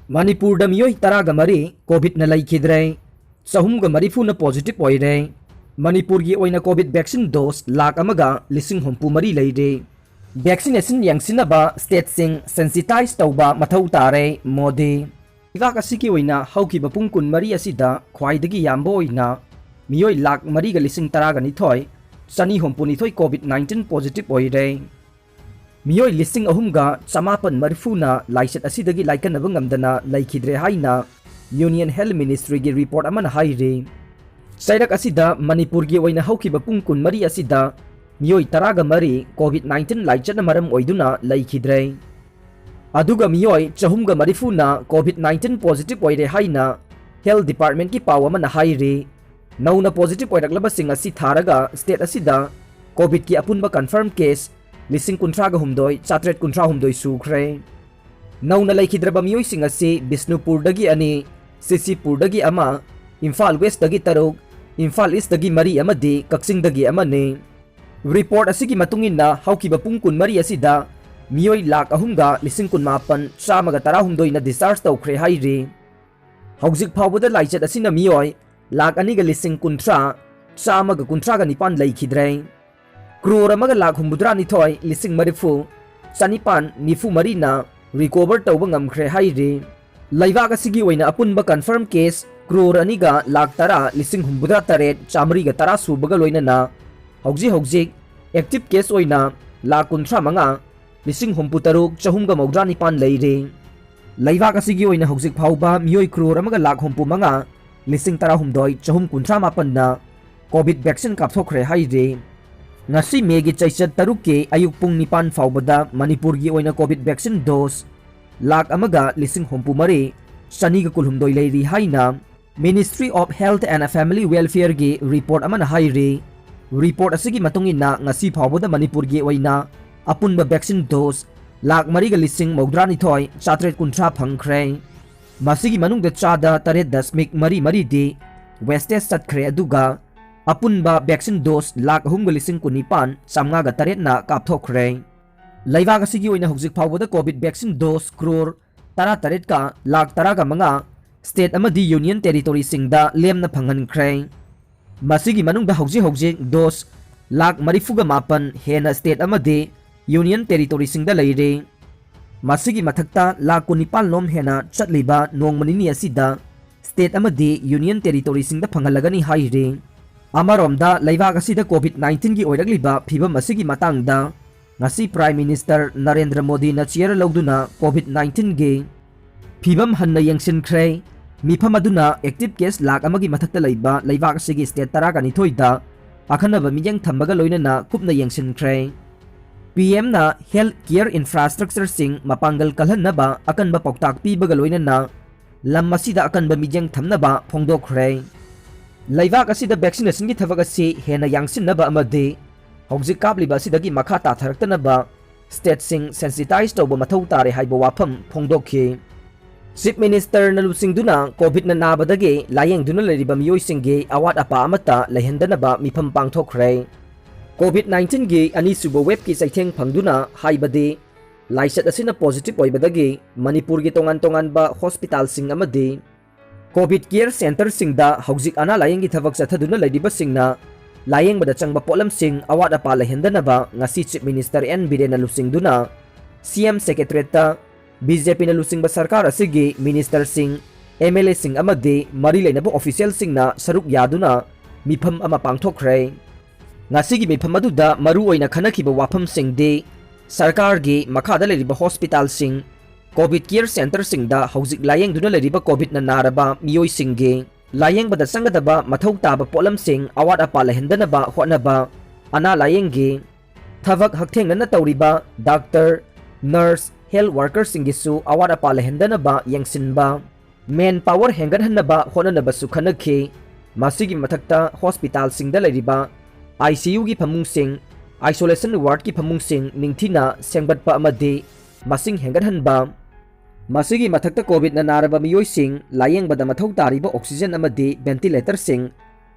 मणिपुर मियोई तराग मरी कोविड न लैखिद्रे चहुमग मरीफून पॉजिटिव ओइरे मणिपुर की ओइना कोविड वैक्सीन डोज लाख अमगा लिसिंग हुम्पू मरी लेरे वैक्सीनेशन यंगसिनबा स्टेट सिंग सेंसिटाइज तौबा मथौ तारे मोदी इवाक असिकी ओइना हौकिबा पुंग कुन मरी असिदा ख्वाइदगी याम्बो ओइना मियोई लाख मरी ग लिसिंग तराग निथोय चनी हुम्पू निथोय कोविड 19 पॉजिटिव ओइरे मियोई लिसिंग अहुमगा चमापन मरफूना लाइसेट असिदगी लाइकनब ngamdana लाइखिद्रे हाइना यूनियन हेल्थ मिनिस्ट्री की रिपोर्ट अमन हाइरे सैरक असिदा मणिपुर की ओइना हौकिबा पुंग कुन मरी असिदा मियोई तराग मरी कोविड 19 लाइचन मरम ओइदुना लाइखिद्रे अदुगा मियोई चहुमगा मरीफूना कोविड 19 पॉजिटिव ओइरे हाइना हेल्थ डिपार्टमेंट की पाव अमन हाइरे नौना पॉजिटिव ओइरक्लबसिंग असि थारगा स्टेट असिदा कोविड की अपुनबा कंफर्म केस लिसिंग कुंथ्राग हुमदोय चात्रेट कुंथ्रा हुमदोय सुख्रे नौना लैखिद्रबा मियोइसिंग असि बिष्णुपुरदगी अनि सिसिपुरदगी अमा इम्फाल वेस्टदगी तरुक इम्फाल ईस्टदगी मरी अमदि कक्सिंगदगी अमने रिपोर्ट असिगी मतुंगिना हौकिबा पुंग कुन मरी असिदा मियोई लाख अहुमगा लिसिंग कुन मापन चामगा तरा हुमदोयना डिस्चार्ज तौख्रे हाइरे हौजिक फावबदा लाइचत असिना मियोई लाख अनिगा लिसिंग कुंथ्रा चामगा कुंथ्रागा निपान लैखिद्रे क्रोर अमगा लाख हुमबुद्रा निथोय लिसिंग मरिफु चनिपान निफु मरीना रिकवर तौबा ngamkhre हाइरे लैवाक असिगी ओइना अपुनबा कंफर्म केस क्रोर अनिगा लाख तरा लिसिंग हुमबुद्रा तरेट चामरीगा तरा सुबगा लोइनना हौजिक एक्टिव केस ओइना लाख कुंथ्रा मंगा लिसिंग हुमपु तरुक चहुमगा मौद्रा निपान लैरे लैवाक असिगी ओइना हौजिक फावबा मियोई क्रोर अमगा लाख हुमपु मंगा लिसिंग तरा हुमदोय चहुम कुंथ्रा मापन्ना कोविड वैक्सीन कापथोखरे हाइरे ngasi megi chaichat taruk ke ayuk pung nipan faubada manipur gi oina covid vaccine dose lak amaga lising hompu mare shani ga kulhumdoi leiri haina ministry of health and family welfare gi report amana haire report asigi matungina ngasi faubada manipur gi oina apunba vaccine dose lak mari ga lising maudrani thoi chatret kunthra phangkhre masigi manung de chada taret dasmik mari mari di westes satkhre aduga अपुनबा vaccine dose lakh अहुमगा लिसिंग कुनिपान चामगागा तरेटना कापथोखरे लैवाक असिगी ओइना हौजिक फावबदा कोविड वैक्सीन डोज क्रोर तरा तरेट का लाख तरागा मंगा स्टेट अमदी यूनियन टेरिटोरी सिंगदा लेमना फंगनख्रे मसिगी मनुंगदा हौजिक डोज लाख मरीफुगा मापन हेना स्टेट अमदी यूनियन टेरिटोरी सिंगदा लैरे मसिगी मथक्ता लाख कुनिपाल लोम हेना चटलिबा नोंगमनिनी असिदा स्टेट अमदी यूनियन टेरिटोरी सिंगदा फंगलगनी हाइरे अमरोमदा लैवाक असिदा कोविड 19 की ओइरगलिबा फिबम असिगी मतंगदा ngasi prime minister Narendra Modi ना चेयर लौदुना कोविड 19 गे फिबम हन्ना यंगसिनख्रे मिफम अदुना एक्टिव केस लाख अमगी मथक्ता लैबा लैवाक असिगी स्टेट तरागा निथोइदा अखनबा मिजंग थंबगा लोइनना कुपना यंगसिनख्रे पीएम ना हेल्थ केयर इंफ्रास्ट्रक्चर सिंग मपांगल कलहनबा अकनबा पौताक पीबगा लोइनना लम मसिदा अकनबा मिजंग थमनबा फोंगदोखरे लैवाक असिदा वैक्सीनेशन की थबक असि हेना यांगसिनबा अमदे हौजिक काबलिबा असिदगी मखा ताथरक्तनबा स्टेट सिंग सेंसिटाइज तौबा मथौ तारे हाइबा वाफम फोंगदोखि चीफ मिनिस्टर नलुसिंगदुना कोविड ना नाबदगे लायेंगदुना लरिबा मियोइसिंगे अवाट अपा अमता लैहंदनबा मिफम पांगथोखरे कोविड 19 गे अनिसुबो वेब की सैथेंग फंगदुना हाइबदे लाइसत असिना पॉजिटिव ओइबदगे मणिपुर गे तोंगान हॉस्पिटल सिंग अमदे कोविड केयर सेंटर सिंगदा हौजिक अना लायेंगी थबक चथदुना लैदिबा सिंगना लायेंबदा चंगबा पोलम सिंग अवाट अपा लैहंदनबा ngasi chief minister N Biren लुसिंगदुना सीएम सेक्रेटरीता बीजेपी न लुसिंगबा सरकार असिगी मिनिस्टर सिंग एमएलए सिंग अमदे मरी लेनबा ऑफिशियल सिंगना सरुक यादुना मिफम अमा पांगथोखरे ngasi gi मिफम अदुदा मरु ओइना खनखिबा वाफम सिंगदे सरकार गी मखादा लेरिबा हॉस्पिटल सिंग कोविड केयर सेंटर सिंगदा हौजिक लायेंगदुना लेरिबा कोविड ना नारबा मियोइ सिंगे लायेंगबदा संगदबा मथौ ताबा पोलम सिंग अवाट अपा लहंदनबा होनबा अना लायेंगे थबक हकथेंगना तौरिबा डॉक्टर नर्स हेल्थ वर्कर सिंगिसु अवाट अपा लहंदनबा यंगसिनबा मेन पावर हेंगनहनबा होननबा सुखनखे मासिगी मथक्ता हॉस्पिटल सिंगदा लेरिबा आईसीयू की फमुंग सिंग आइसोलेशन वार्ड की फमुंग सिंग निंगथिना सेंगबटपा अमदे मासिंग हेंगनहनबा मसिगी मथक्ता कोविड ना नारबा मियोइसिंग लायेंगबदा मथौ तारिबा ऑक्सीजन अमदि वेंटिलेटर सिंग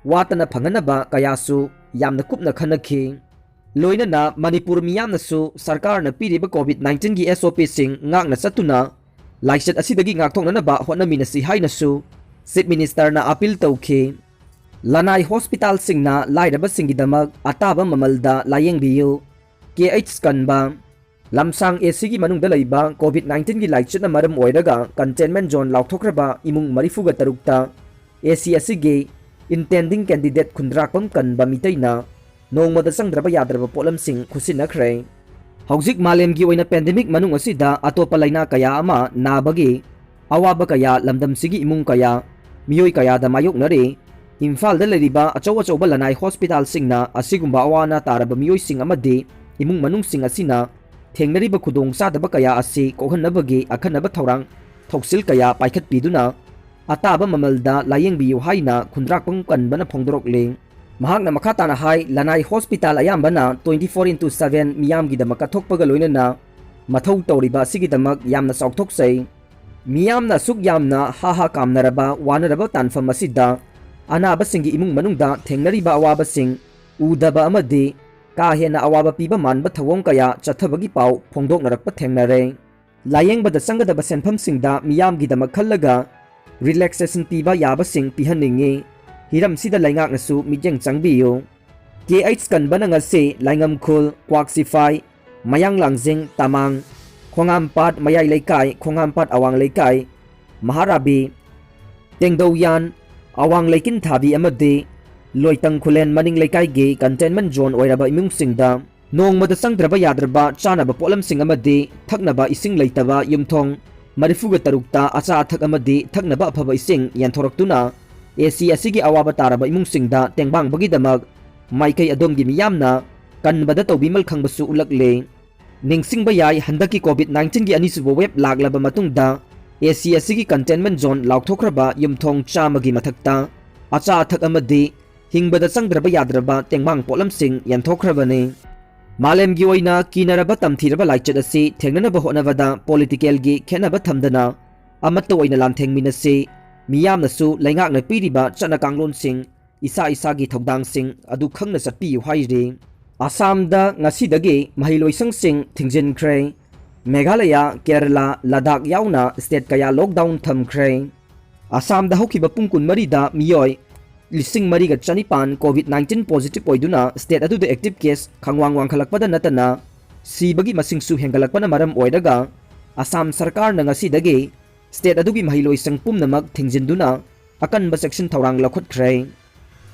वातना फंगनबा कयासु यामना कुपना खनखि लोइनना मणिपुर मियामनसु सरकार न पीरिबा कोविड 19 की एसओपी सिंग ngakna satuna लाइचत असिदगी ngakthoknanaba hotnaminasi hainasu Chief Minister na appeal tawki Lanai Hospital singna lairaba singidamak ataba mamalda layengbiyu KH kanba lamsang AC gi manungda leiba COVID-19 gi laichat na maram oiraga containment zone lauthokraba imung marifuga tarukta AC asigi intending candidate khundrakpam kanba mitaina nongmada sangdraba yadraba polamsing khusinakre Haujik malemgi oina pandemic manung asida atopa laina kaya ama nabagi awaba kaya lamdam sigi imung kaya miyoi kaya da mayoknare Imphal da leriba achaw-achawba lanai hospital singna asigumba awana taraba miyoi sing amadi imung manung sing asina thengnariba khudong sadaba kaya asi kokhanabagi akhanaba thorang thoksil kaya paikhat piduna ataba mamalda layengbiyu haina khundrakpang kanbana phongdorokle mahakna makhatana hai lanai hospital ayambana 24/7 miyamgi damaka thokpaga loinana mathau tawriba asigidamak yamna saukthokse miyamna suk yamna ha kamnaraba wanaraba tanfam asida anaba singi imung manungda thengnariba awaba sing udaba amadi ka hena awaba piba manba thawong kaya chathabagi pau phongdoknarakpa thengnare layengbada sangadaba senpham singda miyamgi damak khallaga relaxation piba yaba sing pihaningi hiram sida laingak nasu mijeng changbiyo KH kanbana ngase laingam khul kwaksify mayang langjeng tamang khongampat mayai leikai khongampat awang leikai maharabi tengdoyan awang leikin thabi amadi loitang khulen maning leikai ge containment zone oiraba imung singda nongmada sangdraba yadraba chanaba polam sing amadi thaknaba ising leitaba yumthong marifuga tarukta acha thak amadi thaknaba aphaba ising yanthoroktuna AC asigi awaba taraba imung singda tengbang bagi damak maikai adomgi miyamna kanbada tawbimal khangbasu ulakle ningsingba yai handaki COVID-19 gi anisubo web laglaba matungda AC asigi containment zone laukthraba yumthong chamagi mathakta acha thak amadi hingbada sangdraba yadraba tengbang polam sing yanthokhrabani malemgi oina kinaraba tamthiraba laichat asi thengnanaba honavada political gi khenaba thamdana amatta oina lamthengminasi miyamnasu laingakna piriba chana kanglon sing isa gi thodang sing adu khangna chatpi hairi Assamda ngasidagi mahiloisang sing thingjinkhre Meghalaya Kerala Ladakh yauna state kaya lockdown thamkhre Assamda hokiba pungkun marida miyoi lising mariga chanipan COVID-19 positive oiduna state adu active case khangwang wangkhalakpada natana sibagi masingsu hengalakpana maram oidaga Assam sarkar na ngasidagi state adugi mahiloisang pumnamak thingjinduna akanba section thorang lakhotkre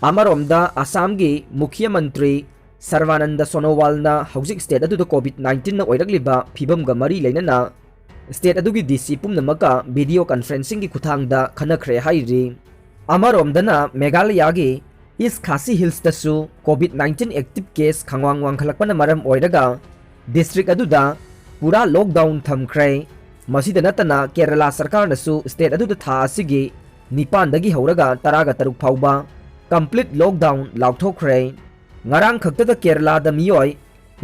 Amaromda Assamgi Mukhya Mantri Sarvananda Sonowal na haujik state adu COVID-19 na oiragliba phibamga mari leinana state adugi DC pumnamaka video conferencing gi khuthangda khanakhre hairi Amaromdana Meghalaya gi East Khasi Hills tasu COVID-19 active case khangwang wangkhalakpana maram oiraga district aduda pura lockdown thamkhre masida natana Kerala sarkar nasu state aduda tha asigi nipan dagi hauraga taraga taruk phauba complete lockdown lauthokre ngarang khakta Kerala da miyoi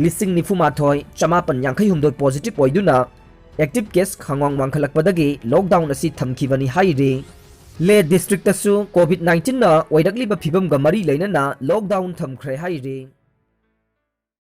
lising nifumathoi chamapan yankhai humdoi positive oiduna active case khangwang wangkhalakpadagi lockdown asi thamkhibani hairi le district tasu COVID-19 na oirakliba phibam ga mari leinana lockdown thamkhre hairi